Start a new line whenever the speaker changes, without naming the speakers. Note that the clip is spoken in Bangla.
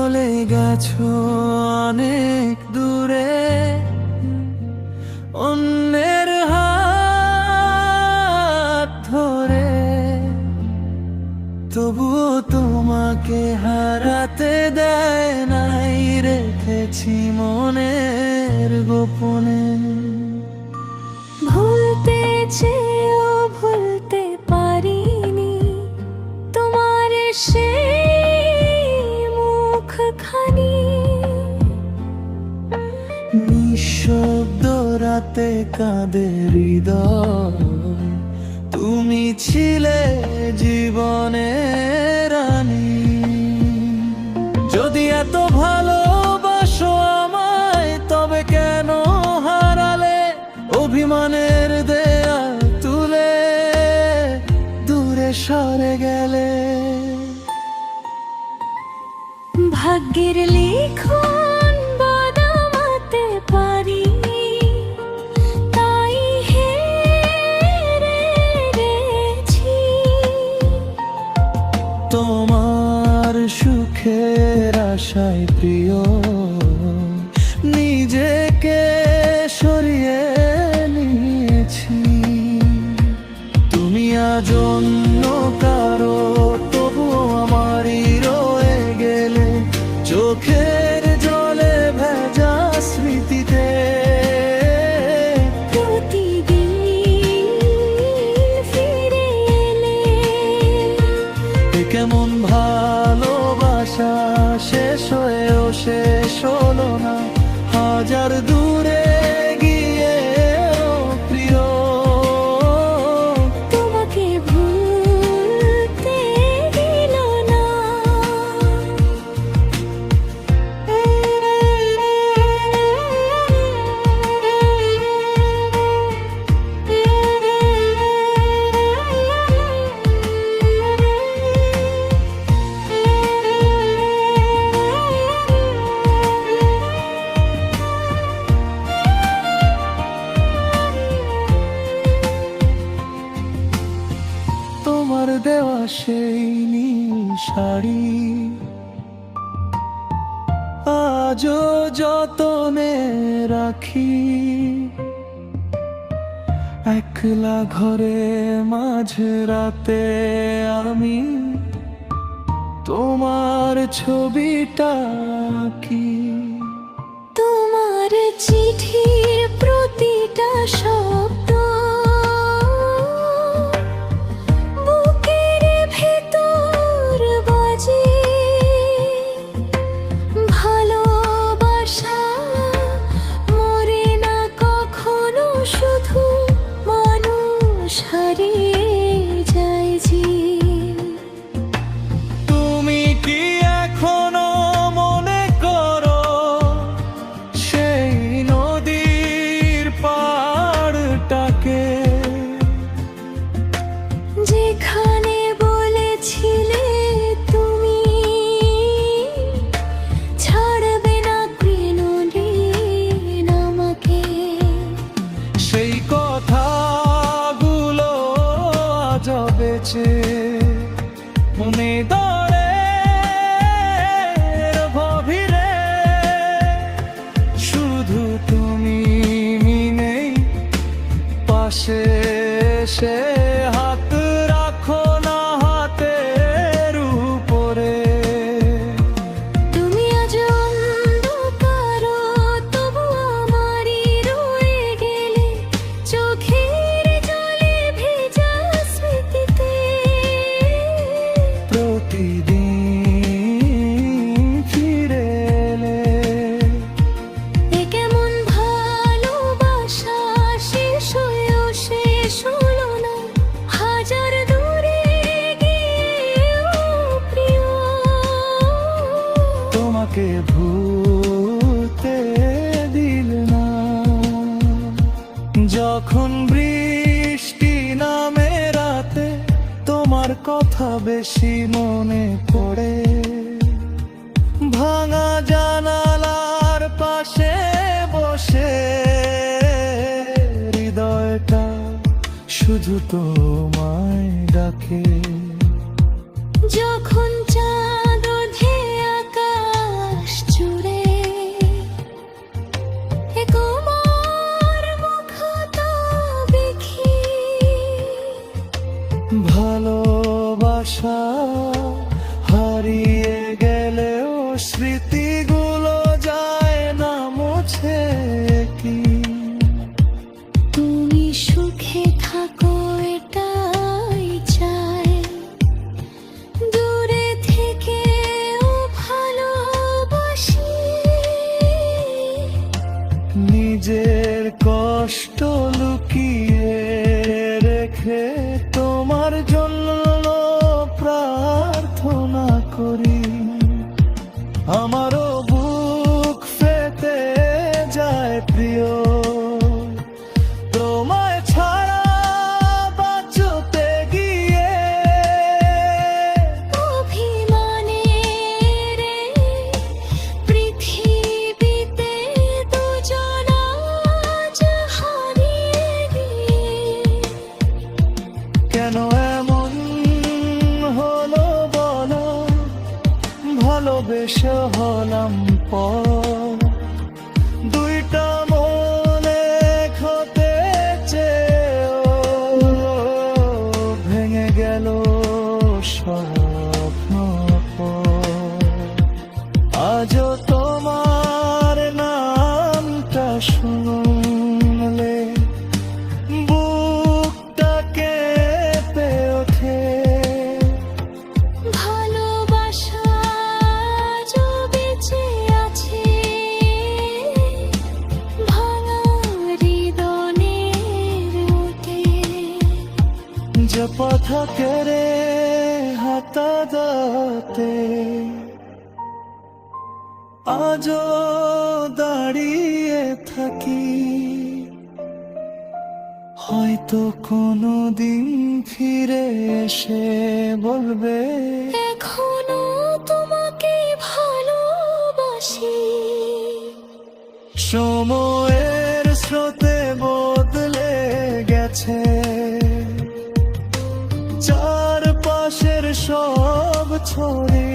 চলে গেছো অনেক দূরে, অন্যের হাত ধরে, তবুও তোমাকে হারাতে দেয় নাই, রেখেছি মনের গোপনে।
ভুলতে চেয়েও ভুলতে পারিনি তোমার সেই মুখখানি।
নিঃশব্দ রাতে কাঁদে হৃদয়, তুমি ছিলে জীবনের রানী। যদি এত ভালোবাসো আমায়, তবে কেন হারালে অভিমানের দেয়াল তুলে, দূরে সরে গেলে।
ভাগ্যের লিখন বদলাতে পারিনি, তাই হেরেছি।
তোমার সুখের আশায় প্রিয়, নিজেকে সরিয়ে নিয়েছি। তুমি আজ অন্য কারো, তবুও আমারই রয়ে গেলে চোখের জলে ভেজা স্মৃতিতে।
প্রতিদিন ফিরে এলে
এ কেমন ভালোবাসা, শেষ হয়েও শেষ হলো না। হাজার দূরে গিয়েও প্রিয়,
তোমাকে ভুলতে দিল না।
তোমার দেওয়া সেই নীল শাড়ি আজও যতনে রাখি। একলা ঘরে মাঝ রাতে আমি তোমার ছবিটা আঁকি।
তোমার চিঠির প্রতিটা শব্দ বুকের ভেতর বাজে। ভালোবাসা মরে না কখনো, শুধু মানুষ হারিয়ে যায় যে।
তুমি কি এখনো মনে করো সেই নদীর পাড়টাকে,
যেখানে বলেছিলে তুমি ছাড়বে না কোনোদিন আমাকে?
সেই কথাগুলো আজ বেঁচে মনে দরে গভীরে। শুধু তুমি নেই পাশে, সে হাত রাখো না হাতের উপরে।
তুমি আজ অন্ধকার, তবু আমারই রয়ে গেলে চোখের জলে ভেজা স্মৃতিতে।
প্রতিদিন ফিরে এলে
এ কেমন ভালোবাসা, শেষ হয়েও শেষ হলো না। হাজার দূরে গিয়েও প্রিয়,
তোমাকে ভুলতে দিল না। যখন বৃষ্টি নামে রাতে, তোমার কথা বেশি মনে পড়ে। ভাঙা জানালার পাশে বসে হৃদয়টা শুধু তোমায় ডাকে।
যখন চাঁদ ওঠে আকাশ
কষ্ট লুকিয়ে রেখে তোমার জন্য প্রার্থনা করি। আমারও বুক ফেটে যায় প্রিয়, তোমায় ছাড়া বাঁচতে গিয়ে।
অভিমানে রে পৃথিবীতে দুজন আজ হারিয়ে গিয়ে।
কেন এমন হলো বলো, ভালোবেসে হলাম পর। দুইটা মনে হতে চেয়েও ভেঙে গেল স্বপ্ন। আজও তোমার নামটা শুনলে বুকটা কেঁপে ওঠে।
ভালোবাসা আজও বেঁচে আছে ভাঙা হৃদয়ের ওঠে।
যে পথা কেড়ে হাতা দাতে আজও দাঁড়িয়ে থাকি। হয়তো কোনো দিন ফিরে এসে বলবে
এখনো তোমাকে ভালোবাসি।
সময়ের স্রোতে বদলে গেছে চারপাশের সব ছড়ে।